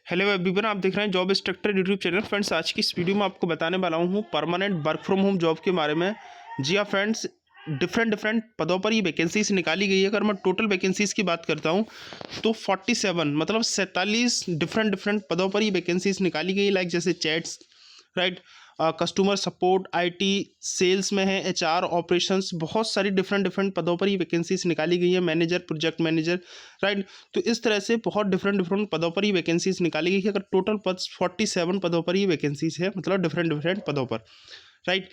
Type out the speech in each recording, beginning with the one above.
Hello everyone, आप देख रहे हैं job instructor YouTube channel. Friends, आज की इस वीडियो में आपको बताने वाला हूँ permanent work from home job के बारे में। जी हाँ फ्रेंड्स, डिफरेंट पदों पर ये वैकेंसीज निकाली गई है। अगर मैं टोटल वैकेंसीज की बात करता हूँ तो 47 मतलब 47 डिफरेंट पदों पर ये वैकेंसीज निकाली गई है। लाइक जैसे chats, right, customer support, IT, sales में है, एचआर, ऑपरेशंस, बहुत सारी डिफरेंट पदों पर ये वैकेंसीज निकाली गई है। Manager, project manager, right. तो इस तरह से बहुत डिफरेंट पदों पर ये वैकेंसीज निकाली गई है। अगर टोटल पद 47 पदों पर ये वैकेंसीज है, मतलब डिफरेंट पदों पर, राइट।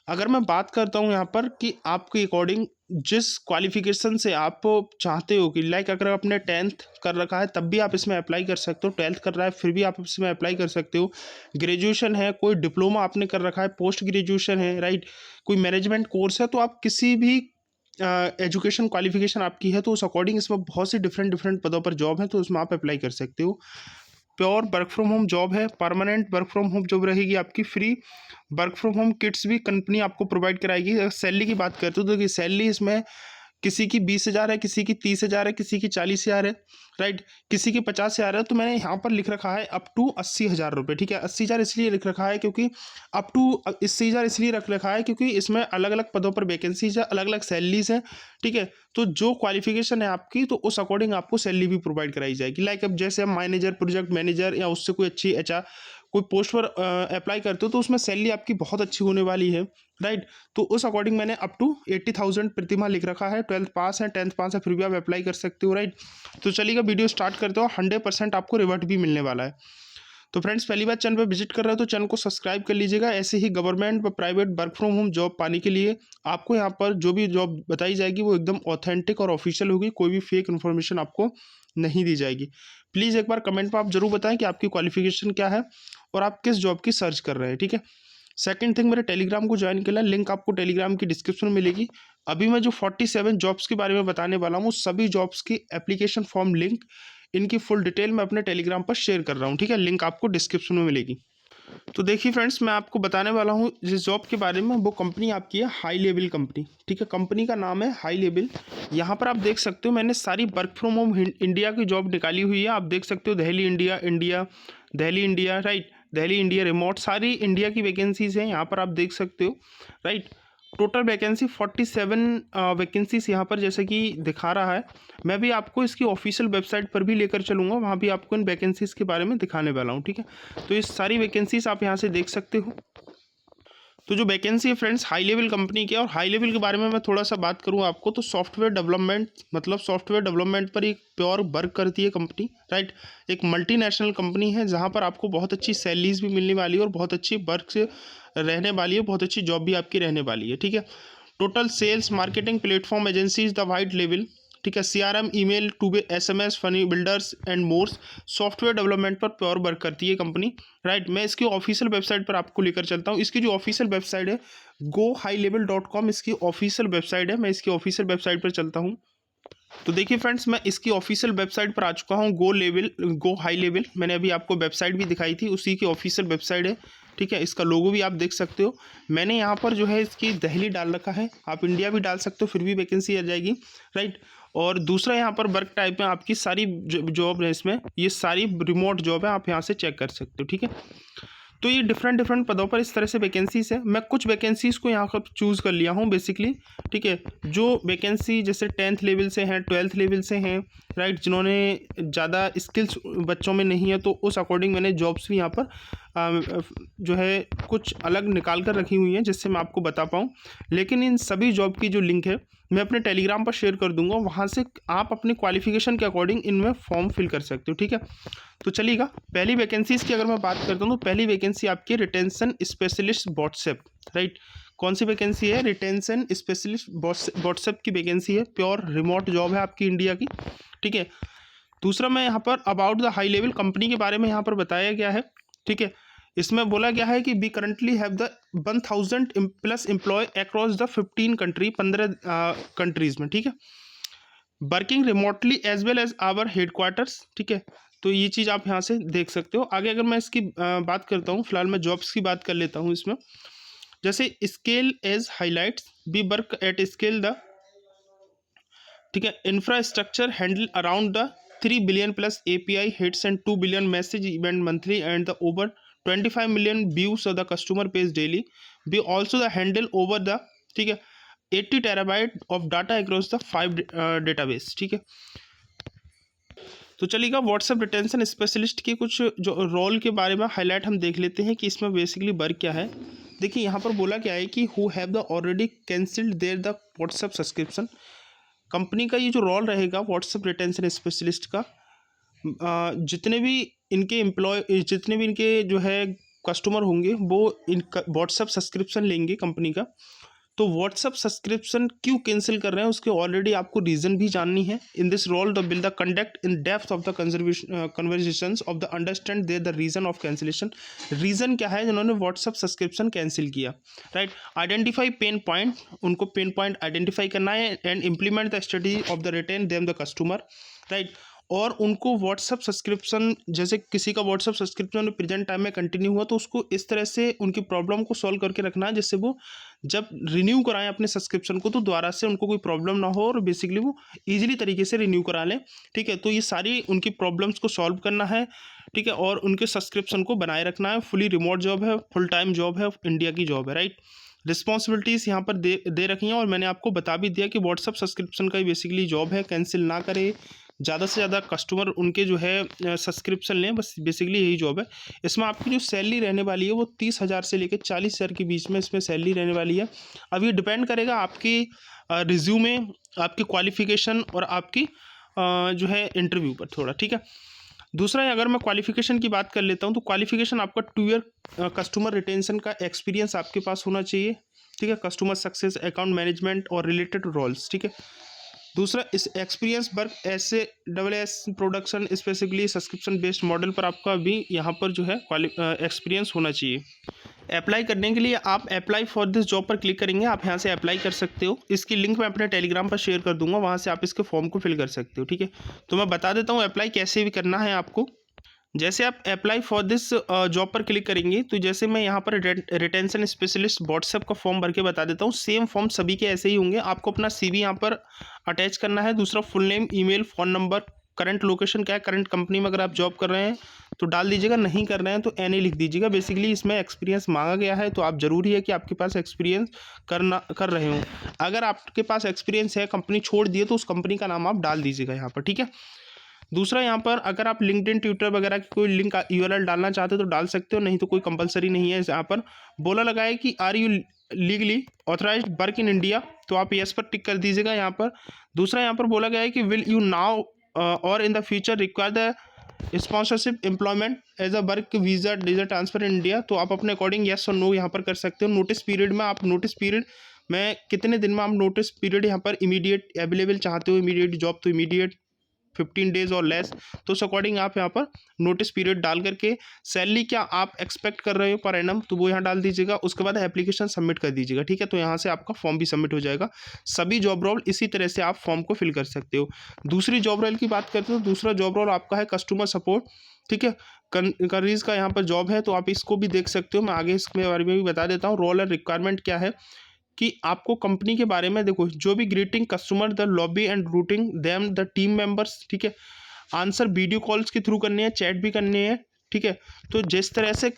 अगर मैं बात करता हूँ यहाँ पर कि आपके अकॉर्डिंग जिस क्वालिफिकेशन से आप चाहते हो कि लाइक अगर आपने 10th कर रखा है तब भी आप इसमें अप्लाई कर सकते हो, 12th कर रहा है फिर भी आप इसमें अप्लाई कर सकते हो, ग्रेजुएशन है, कोई डिप्लोमा आपने कर रखा है, पोस्ट ग्रेजुएशन है, राइट, कोई मैनेजमेंट कोर्स है, तो आप किसी भी एजुकेशन क्वालिफिकेशन आपकी है तो उस अकॉर्डिंग इसमें बहुत सी डिफरेंट पदों पर जॉब है, तो उसमें आप अप्लाई कर सकते हो। Pure work from home job है, permanent work from home job रहेगी आपकी। Free work from home kits भी कंपनी आपको प्रोवाइड कराएगी। अगर सैलरी की बात करते हो तो देखिए सैलरी इसमें किसी की 20,000 है, किसी की 30,000 है, किसी की 40,000 है, राइट, किसी की 50,000 है। तो मैंने यहाँ पर लिख रखा है अप टू 80,000 रुपये, ठीक है। 80,000 इसलिए लिख रखा है क्योंकि अप टू 80,000 इसलिए रख रखा है क्योंकि इसमें अलग अलग पदों पर वैकेंसीज है, अलग अलग सैलरीज है, ठीक है। तो जो क्वालिफिकेशन है आपकी तो उस अकॉर्डिंग आपको सैलरी भी प्रोवाइड कराई जाएगी। लाइक अब जैसे हम मैनेजर, प्रोजेक्ट मैनेजर या उससे कोई अच्छी एचआर कोई पोस्ट पर अप्लाई करते हो तो उसमें सैलरी आपकी बहुत अच्छी होने वाली है, राइट। तो उस अकॉर्डिंग मैंने अप टू 80,000 प्रतिमा लिख रखा है। 12th पास है, 10th पास है, फिर भी आप अप्लाई कर सकते हो, राइट। तो चलिएगा वीडियो स्टार्ट करते हो। 100% आपको रिवर्ट भी मिलने वाला है। तो फ्रेंड्स, पहली बार चैनल पर विजिट कर रहे हो तो चैनल को सब्सक्राइब कर लीजिएगा। ऐसे ही गवर्नमेंट व private work from home job पाने के लिए आपको यहाँ पर जो भी जॉब बताई जाएगी वो एकदम ऑथेंटिक और ऑफिशियल होगी, कोई भी फेक इन्फॉर्मेशन आपको नहीं दी जाएगी। प्लीज़ एक बार कमेंट में आप जरूर बताएं कि आपकी क्वालिफिकेशन क्या है और आप किस जॉब की सर्च कर रहे हैं, ठीक है। सेकंड थिंग, मेरे टेलीग्राम को ज्वाइन करना, लिंक आपको टेलीग्राम की डिस्क्रिप्शन में मिलेगी। अभी मैं जो 47 जॉब्स के बारे में बताने वाला हूँ सभी जॉब्स की एप्लीकेशन फॉर्म लिंक, इनकी फुल डिटेल मैं अपने टेलीग्राम पर शेयर कर रहा हूँ, ठीक है। लिंक आपको डिस्क्रिप्शन में मिलेगी। तो देखिए फ्रेंड्स, मैं आपको बताने वाला हूँ जिस जॉब के बारे में, वो कंपनी आपकी है हाई लेवल कंपनी, ठीक है। कंपनी का नाम है हाई लेवल। यहाँ पर आप देख सकते हो मैंने सारी वर्क फ्रॉम होम इंडिया की जॉब निकाली हुई है। आप देख सकते हो Delhi India, Delhi India, right, Delhi India remote, सारी इंडिया की वैकेंसीज हैं यहाँ पर आप देख सकते हो, राइट। टोटल वैकेंसी 47 वैकेंसीज यहाँ पर जैसे कि दिखा रहा है। मैं भी आपको इसकी ऑफिशियल वेबसाइट पर भी लेकर चलूँगा, वहाँ भी आपको इन वैकेंसीज के बारे में दिखाने वाला हूँ, ठीक है। तो ये सारी वैकेंसीज आप यहाँ से देख सकते हो। तो जो वैकेंसी है फ्रेंड्स हाई लेवल कंपनी की है, और हाई लेवल के बारे में मैं थोड़ा सा बात करूँ आपको तो सॉफ्टवेयर डेवलपमेंट, मतलब सॉफ्टवेयर डेवलपमेंट पर एक प्योर वर्क करती है कंपनी, राइट। एक मल्टीनेशनल कंपनी है जहाँ पर आपको बहुत अच्छी सैलरीज भी मिलने वाली है और बहुत अच्छी वर्क से रहने वाली है, बहुत अच्छी जॉब भी आपकी रहने वाली है, ठीक है। Total sales, marketing, platform, agencies the wide level, ठीक है, CRM, email, two way, SMS, funny builders and mores, software development पर प्योर वर्क करती है कंपनी, राइट। मैं इसकी ऑफिशियल वेबसाइट पर आपको लेकर चलता हूँ। इसकी जो ऑफिशियल वेबसाइट है gohighlevel.com इसकी ऑफिशियल वेबसाइट है। मैं इसकी ऑफिशियल वेबसाइट पर चलता हूँ। तो देखिए फ्रेंड्स, मैं इसकी ऑफिशियल वेबसाइट पर आ चुका हूँ। गो हाई लेवल, मैंने अभी आपको वेबसाइट भी दिखाई थी, उसी की ऑफिशियल वेबसाइट है, ठीक है। इसका लोगो भी आप देख सकते हो। मैंने यहाँ पर जो है इसकी दिल्ली डाल रखा है, आप इंडिया भी डाल सकते हो फिर भी वैकेंसी आ जाएगी, राइट। और दूसरा यहाँ पर वर्क टाइप में आपकी सारी जॉब है, इसमें ये सारी रिमोट जॉब है, आप यहाँ से चेक कर सकते हो, ठीक है। तो ये डिफरेंट पदों पर इस तरह से वैकेंसीज है। मैं कुछ वैकेंसीज को यहाँ पर चूज़ कर लिया हूँ बेसिकली, ठीक है। जो वैकेंसी जैसे 10th लेवल से हैं, 12th लेवल से हैं, राइट, जिन्होंने ज़्यादा स्किल्स बच्चों में नहीं है, तो उस अकॉर्डिंग मैंने जॉब्स भी यहाँ पर जो है कुछ अलग निकाल कर रखी हुई हैं जिससे मैं आपको बता पाऊँ। लेकिन इन सभी जॉब की जो लिंक है मैं अपने टेलीग्राम पर शेयर कर दूंगा, वहाँ से आप अपने क्वालिफिकेशन के अकॉर्डिंग इनमें फॉर्म फिल कर सकते हो, ठीक है। तो चलिएगा, पहली वैकेंसीज की अगर मैं बात करता हूँ तो पहली वैकेंसी आपकी रिटेंशन स्पेशलिस्ट व्हाट्सएप, राइट। कौन सी वैकेंसी है? रिटेंशन स्पेशलिस्ट व्हाट्सएप की वैकेंसी है। प्योर रिमोट जॉब है आपकी इंडिया की, ठीक है। दूसरा, मैं यहाँ पर about the high level company के बारे में यहाँ पर बताया गया है, ठीक है। इसमें बोला गया है कि we currently have the 1000 plus employ across the 15 country, 15 countries में, ठीक है। Working remotely as well as our headquarters, ठीक है। तो ये चीज़ आप यहाँ से देख सकते हो। आगे अगर मैं इसकी बात करता हूँ, फिलहाल मैं जॉब्स की बात कर लेता हूँ इसमें। जैसे scale as highlights, we work at scale the, ठीक है, infrastructure handle around the 3 billion plus API hits and 2 billion message event monthly and the over 25 million views of the customer page daily. We also the handle over the, ठीक है, 80 terabyte of data across the 5 database, ठीक है। तो चलिएगा WhatsApp retention specialist के कुछ जो role के बारे में हाईलाइट हम देख लेते हैं कि इसमें बेसिकली वर्क क्या है। देखिए यहाँ पर बोला क्या है कि who have the already cancelled their the WhatsApp subscription. Company का ये जो रोल रहेगा व्हाट्सएप रिटेंशन स्पेशलिस्ट का, जितने भी इनके जितने भी इनके जो है कस्टमर होंगे वो इनका व्हाट्सएप सब्सक्रिप्शन लेंगे कंपनी का, तो व्हाट्सएप सब्सक्रिप्शन क्यों कैंसिल कर रहे हैं उसके ऑलरेडी आपको रीज़न भी जाननी है। In this role the will the conduct in depth of the conversations of the understand their the reason of cancellation. Reason क्या है जिन्होंने व्हाट्सएप सब्सक्रिप्शन कैंसिल किया, राइट। आइडेंटिफाई पेन पॉइंट, उनको पेन पॉइंट आइडेंटिफाई करना है and implement the strategy of the retain them the customer, right. और उनको WhatsApp subscription, जैसे किसी का व्हाट्सएप सब्सक्रिप्शन प्रेजेंट टाइम में कंटिन्यू हुआ तो उसको इस तरह से उनकी प्रॉब्लम को सॉल्व करके रखना है जिससे वो जब रिन्यू कराएं अपने सब्सक्रिप्शन को तो दोबारा से उनको कोई प्रॉब्लम ना हो और बेसिकली वो इजीली तरीके से रिन्यू करा लें, ठीक है। तो ये सारी उनकी प्रॉब्लम्स को सॉल्व करना है, ठीक है, और उनके सब्सक्रिप्शन को बनाए रखना है। फुली रिमोट जॉब है, फुल टाइम जॉब है, इंडिया की जॉब है, राइट। रिस्पॉन्सिबिलिटीज़ यहाँ पर दे रखी हैं और मैंने आपको बता भी दिया कि व्हाट्सएप सब्सक्रिप्शन का ही बेसिकली जॉब है, कैंसिल ना करे, ज़्यादा से ज़्यादा कस्टमर उनके जो है सब्सक्रिप्शन लें, बस बेसिकली यही जॉब है। इसमें आपकी जो सैलरी रहने वाली है वो 30,000 से लेकर 40,000 के बीच में इसमें सैलरी रहने वाली है। अब ये डिपेंड करेगा आपकी रिज्यूमे, आपकी क्वालिफिकेशन और आपकी जो है इंटरव्यू पर थोड़ा, ठीक है। दूसरा अगर मैं क्वालिफिकेशन की बात कर लेता हूँ तो क्वालिफिकेशन आपका 2 ईयर कस्टमर रिटेंशन का एक्सपीरियंस आपके पास होना चाहिए, ठीक है। कस्टमर सक्सेस, अकाउंट मैनेजमेंट और रिलेटेड रोल्स, ठीक है। दूसरा इस एक्सपीरियंस वर्क ऐसे S production specifically subscription based model पर आपका भी यहाँ पर जो है एक्सपीरियंस होना चाहिए। अप्लाई करने के लिए आप अप्लाई फॉर दिस जॉब पर क्लिक करेंगे, आप यहाँ से अप्लाई कर सकते हो। इसकी लिंक मैं अपने टेलीग्राम पर शेयर कर दूंगा, वहाँ से आप इसके फॉर्म को फिल कर सकते हो, ठीक है। तो मैं बता देता हूँ अप्लाई कैसे भी करना है आपको। जैसे आप अप्लाई फॉर दिस जॉब पर क्लिक करेंगे तो जैसे मैं यहाँ पर रिटेंशन स्पेशलिस्ट व्हाट्सएप का फॉर्म भर के बता देता हूँ, सेम फॉर्म सभी के ऐसे ही होंगे। आपको अपना CV यहाँ पर अटैच करना है, दूसरा full name, email, phone number, current location क्या है, करंट कंपनी में अगर आप जॉब कर रहे हैं तो डाल दीजिएगा, नहीं कर रहे हैं तो NA लिख दीजिएगा। बेसिकली इसमें एक्सपीरियंस मांगा गया है तो आप ज़रूरी है कि आपके पास एक्सपीरियंस कर रहे हो। अगर आपके पास एक्सपीरियंस है, कंपनी छोड़ दिए तो उस कंपनी का नाम आप डाल दीजिएगा यहाँ पर, ठीक है। दूसरा यहाँ पर अगर आप लिंक्डइन, ट्विटर वगैरह की कोई लिंक URL डालना चाहते हो तो डाल सकते हो, नहीं तो कोई कंपलसरी नहीं है। यहाँ पर बोला लगा है कि are you legally authorised work in India, तो आप यस पर टिक कर दीजिएगा यहाँ पर। दूसरा यहाँ पर बोला गया है कि will you now or in the future require the sponsorship employment as a work visa transfer in India, तो आप अपने अकॉर्डिंग यस और नो यहाँ पर कर सकते हो। नोटिस पीरियड में आप नोटिस पीरियड में कितने दिन में आप नोटिस पीरियड यहाँ पर इमीडिएट अवेलेबल चाहते हो, इमीडिएट जॉब तो इमीडिएट 15 डेज और लेस, तो उस अकॉर्डिंग आप यहाँ पर नोटिस पीरियड डाल करके सैलरी क्या आप एक्सपेक्ट कर रहे हो पर एनम तो वो यहाँ डाल दीजिएगा। उसके बाद एप्लीकेशन सबमिट कर दीजिएगा, ठीक है। तो यहाँ से आपका फॉर्म भी सबमिट हो जाएगा। सभी जॉब रोल इसी तरह से आप फॉर्म को फिल कर सकते हो। दूसरी जॉब रोल की बात करते हो, दूसरा जॉब रोल आपका है कस्टमर सपोर्ट, ठीक है। करीज का यहाँ पर जॉब है तो आप इसको भी देख सकते हो, मैं आगे इसके बारे में भी बता देता हूँ। रोल और रिक्वायरमेंट क्या है कि आपको कंपनी के बारे में देखो, जो भी greeting customer the lobby and routing them the team members, ठीक है। आंसर वीडियो कॉल्स के थ्रू करने हैं, चैट भी करने हैं, ठीक है। तो जिस तरह से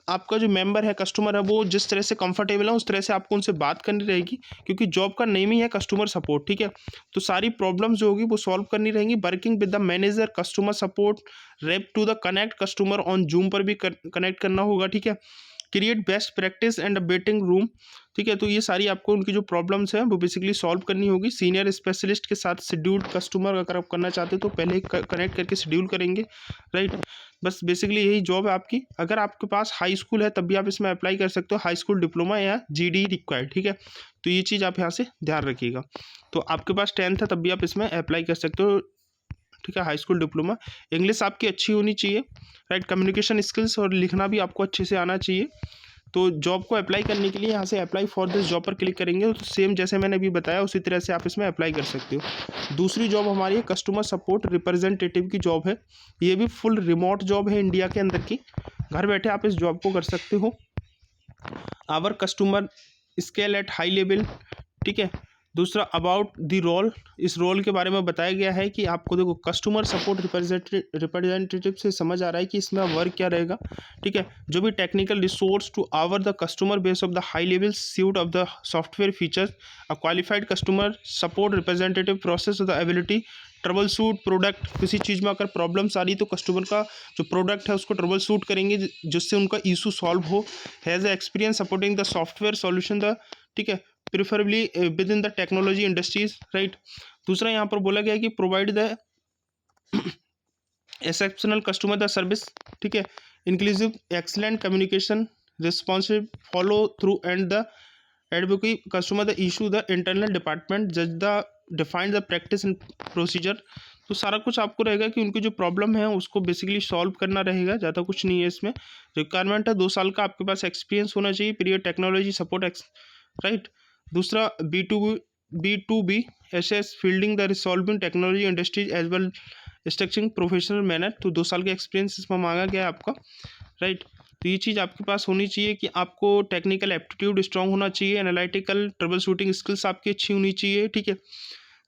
आपका जो मेंबर है, कस्टमर है, वो जिस तरह से कंफर्टेबल है उस तरह से आपको उनसे बात करनी रहेगी, क्योंकि जॉब का नेम ही है कस्टमर सपोर्ट, ठीक है। तो सारी प्रॉब्लम्स जो होगी वो सॉल्व करनी रहेंगी। Working with the manager, customer support rep to the connect customer on Zoom पर भी कनेक्ट करना होगा, ठीक है। Create best practice and waiting room, ठीक है। तो ये सारी आपको उनकी जो प्रॉब्लम्स हैं वो बेसिकली सॉल्व करनी होगी। सीनियर स्पेशलिस्ट के साथ शेड्यूल्ड कस्टमर अगर आप करना चाहते हो तो पहले कनेक्ट करके शेड्यूल करेंगे, राइट। बस बेसिकली यही जॉब है आपकी। अगर आपके पास हाई स्कूल है तब भी आप इसमें अप्लाई कर सकते हो, हाई स्कूल डिप्लोमा या GD रिक्वायर्ड, ठीक है। तो ये चीज़ आप यहाँ से ध्यान रखिएगा। तो आपके पास 10th है तब भी आप इसमें अप्लाई कर सकते हो, ठीक है। हाई स्कूल डिप्लोमा, इंग्लिश आपकी अच्छी होनी चाहिए, राइट। कम्युनिकेशन स्किल्स और लिखना भी आपको अच्छे से आना चाहिए। तो जॉब को अप्लाई करने के लिए यहाँ से अप्लाई फॉर दिस जॉब पर क्लिक करेंगे तो सेम जैसे मैंने अभी बताया उसी तरह से आप इसमें अप्लाई कर सकते हो। दूसरी जॉब हमारी है कस्टमर सपोर्ट रिप्रेजेंटेटिव की जॉब है। ये भी फुल रिमोट जॉब है, इंडिया के अंदर की, घर बैठे आप इस जॉब को कर सकते हो। Our customer scale at high level, ठीक है। दूसरा अबाउट द रोल, इस रोल के बारे में बताया गया है कि आपको देखो कस्टमर सपोर्ट रिप्रेजेंटेटिव से समझ आ रहा है कि इसमें वर्क क्या रहेगा। ठीक है, जो भी technical resource to our the customer base of the high level suite of the software features, a qualified customer support representative process of the ability troubleshoot product, किसी चीज़ में अगर प्रॉब्लम्स आ रही तो कस्टमर का जो प्रोडक्ट है उसको ट्रबल सूट करेंगे जिससे उनका इशू सॉल्व हो। Has experience supporting the software solution the, ठीक है, preferably with in the technology industries, right. दूसरा यहाँ पर बोला गया है कि provide the exceptional customer the service, ठीक है, inclusive excellent communication responsive follow through and the advocate customer the issue the internal department जज the defined the practice and procedure. तो सारा कुछ आपको रहेगा कि उनकी जो प्रॉब्लम है उसको बेसिकली सॉल्व करना रहेगा, ज़्यादा कुछ नहीं है इसमें। रिक्वायरमेंट है 2 साल का आपके पास एक्सपीरियंस होना चाहिए, पीरियड टेक्नोलॉजी सपोर्ट, राइट। दूसरा B2B as fielding the resolving technology industries as well structuring professional manner, तो 2 साल का एक्सपीरियंस इसमें मांगा गया है आपका, राइट। तो ये चीज़ आपके पास होनी चाहिए कि आपको टेक्निकल एप्टीट्यूड स्ट्रांग होना चाहिए, एनालिटिकल ट्रबल शूटिंग स्किल्स आपकी अच्छी होनी चाहिए, ठीक है।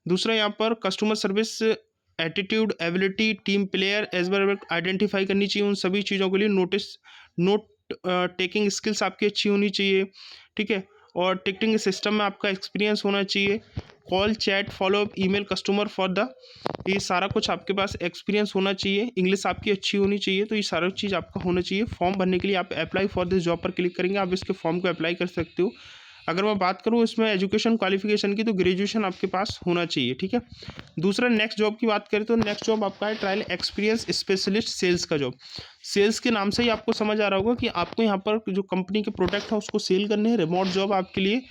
दूसरा यहाँ पर customer service attitude ability team player as well identify करनी चाहिए, उन सभी चीज़ों के लिए नोट टेकिंग स्किल्स आपकी अच्छी होनी चाहिए, ठीक है। और टिकटिंग सिस्टम में आपका एक्सपीरियंस होना चाहिए, call chat follow up email customer for the, ये सारा कुछ आपके पास एक्सपीरियंस होना चाहिए, इंग्लिश आपकी अच्छी होनी चाहिए। तो ये सारा चीज़ आपका होना चाहिए। फॉर्म भरने के लिए आप अप्लाई फॉर दिस जॉब पर क्लिक करेंगे, आप इसके फॉर्म को अप्लाई कर सकते हो। अगर मैं बात करूँ इसमें एजुकेशन क्वालिफिकेशन की, तो ग्रेजुएशन आपके पास होना चाहिए, ठीक है। दूसरा नेक्स्ट जॉब की बात करें तो नेक्स्ट जॉब आपका है ट्रायल एक्सपीरियंस स्पेशलिस्ट सेल्स का जॉब। सेल्स के नाम से ही आपको समझ आ रहा होगा कि आपको यहाँ पर जो कंपनी के प्रोडक्ट है उसको सेल करने हैं। रिमोट जॉब आपके लिए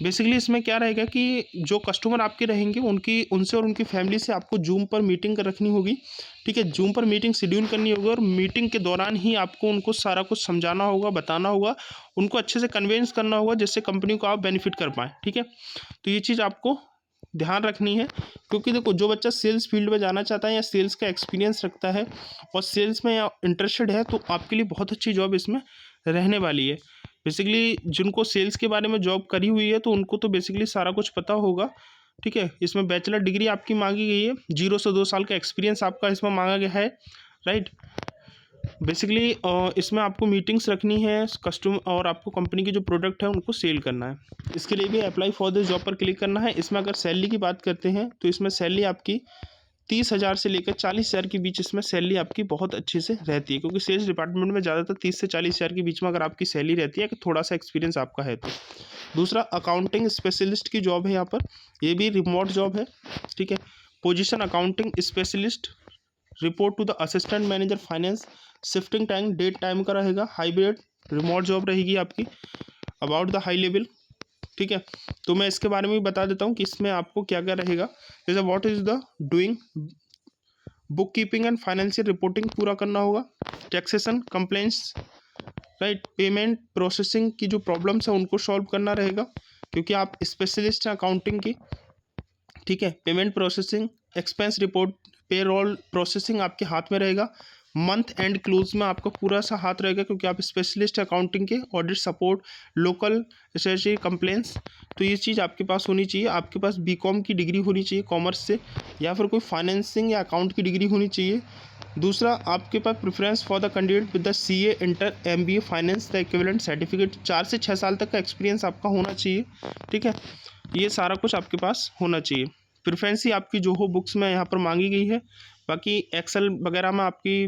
बेसिकली इसमें क्या रहेगा कि जो कस्टमर आपके रहेंगे उनसे और उनकी फैमिली से आपको जूम पर मीटिंग कर रखनी होगी, ठीक है। जूम पर मीटिंग शेड्यूल करनी होगी और मीटिंग के दौरान ही आपको उनको सारा कुछ समझाना होगा, बताना होगा, उनको अच्छे से कन्वेंस करना होगा जिससे कंपनी को आप बेनिफिट कर पाएँ, ठीक है। तो ये चीज़ आपको ध्यान रखनी है, क्योंकि देखो जो बच्चा सेल्स फील्ड में जाना चाहता है या सेल्स का एक्सपीरियंस रखता है और सेल्स में या इंटरेस्टेड है तो आपके लिए बहुत अच्छी जॉब इसमें रहने वाली है। बेसिकली जिनको सेल्स के बारे में जॉब करी हुई है तो उनको तो बेसिकली सारा कुछ पता होगा, ठीक है। इसमें बैचलर डिग्री आपकी मांगी गई है, 0 से 2 साल का एक्सपीरियंस आपका इसमें मांगा गया है, राइट। बेसिकली इसमें आपको मीटिंग्स रखनी है कस्टमर और आपको कंपनी के जो प्रोडक्ट है उनको सेल करना है। इसके लिए भी अप्लाई फॉर दिस जॉब पर क्लिक करना है। इसमें अगर सैलरी की बात करते हैं तो इसमें सैलरी आपकी 30,000 से लेकर 40,000 के बीच इसमें सैलरी आपकी बहुत अच्छे से रहती है, क्योंकि सेल्स डिपार्टमेंट में ज़्यादातर 30 से 40,000 के बीच में अगर आपकी सैलरी रहती है कि थोड़ा सा एक्सपीरियंस आपका है तो। दूसरा अकाउंटिंग स्पेशलिस्ट की जॉब है यहाँ पर, ये भी रिमोट जॉब है, ठीक है। Position accounting specialist, report to the assistant manager finance, shifting time day time का रहेगा, हाइब्रिड रिमोट जॉब रहेगी आपकी, अबाउट द हाई लेवल, ठीक है। तो मैं इसके बारे में भी बता देता हूँ कि इसमें आपको क्या क्या रहेगा। जैसे what is the doing, book keeping and financial reporting पूरा करना होगा, taxation complaints, right, payment processing की जो प्रॉब्लम्स है उनको सॉल्व करना रहेगा क्योंकि आप स्पेशलिस्ट हैं अकाउंटिंग की, ठीक है। Payment processing, expense report, payroll processing आपके हाथ में रहेगा, मंथ एंड क्लोज में आपका पूरा सा हाथ रहेगा क्योंकि आप स्पेशलिस्ट अकाउंटिंग के, audit support, local SSC complaints. तो ये चीज़ आपके पास होनी चाहिए। आपके पास बीकॉम की डिग्री होनी चाहिए कॉमर्स से, या फिर कोई फाइनेंसिंग या अकाउंट की डिग्री होनी चाहिए। दूसरा आपके पास preference for the candidate with the CA inter MBA finance the equivalent certificate, 4 से 6 साल तक का एक्सपीरियंस आपका होना चाहिए, ठीक है। ये सारा कुछ आपके पास होना चाहिए। प्रेफरेंस ही आपकी जो हो बुक्स में यहाँ पर मांगी गई है। बाकी एक्सेल वगैरह में आपकी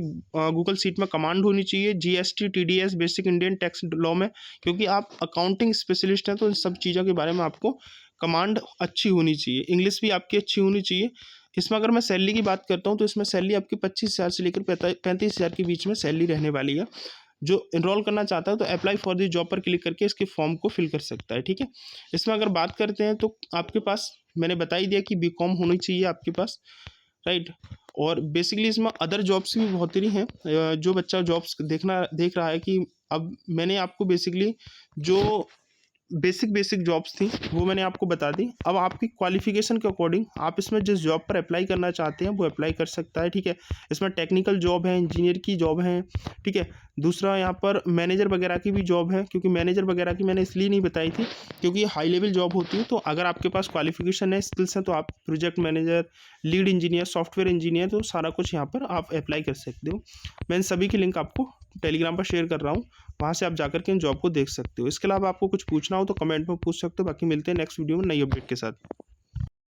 गूगल सीट में कमांड होनी चाहिए, GST TDS basic Indian tax law में, क्योंकि आप अकाउंटिंग स्पेशलिस्ट हैं तो इन सब चीज़ों के बारे में आपको कमांड अच्छी होनी चाहिए। इंग्लिश भी आपकी अच्छी होनी चाहिए। इसमें अगर मैं सैलरी की बात करता हूँ तो इसमें सैलरी आपकी 25,000 से लेकर 35,000 के बीच में सैलरी रहने वाली है। जो इनरोल करना चाहता है तो अप्लाई फॉर दिस जॉब पर क्लिक करके इसके फॉर्म को फिल कर सकता है, ठीक है। इसमें अगर बात करते हैं तो आपके पास मैंने बता ही दिया कि बीकॉम होनी चाहिए आपके पास, राइट। और बेसिकली इसमें अदर जॉब्स भी बहुत ही हैं। जो बच्चा जॉब्स देख रहा है कि अब मैंने आपको बेसिकली जो बेसिक जॉब्स थी वो मैंने आपको बता दी। अब आपकी क्वालिफिकेशन के अकॉर्डिंग आप इसमें जिस जॉब पर अप्लाई करना चाहते हैं वो अप्लाई कर सकता है, ठीक है। इसमें टेक्निकल जॉब है, इंजीनियर की जॉब है, ठीक है। दूसरा यहाँ पर मैनेजर वगैरह की भी जॉब है, क्योंकि मैनेजर वगैरह की मैंने इसलिए नहीं बताई थी क्योंकि ये हाई लेवल जॉब होती है। तो अगर आपके पास क्वालिफिकेशन है, स्किल्स हैं, तो आप project manager, lead engineer, software engineer, तो सारा कुछ यहाँ पर आप अप्लाई कर सकते हो। मैं इन सभी की लिंक आपको टेलीग्राम पर शेयर कर रहा हूँ, वहाँ से आप जाकर के इन जॉब को देख सकते हो। इसके अलावा आपको कुछ पूछना हो तो कमेंट में पूछ सकते हो। बाकी मिलते हैं नेक्स्ट वीडियो में नई अपडेट के साथ।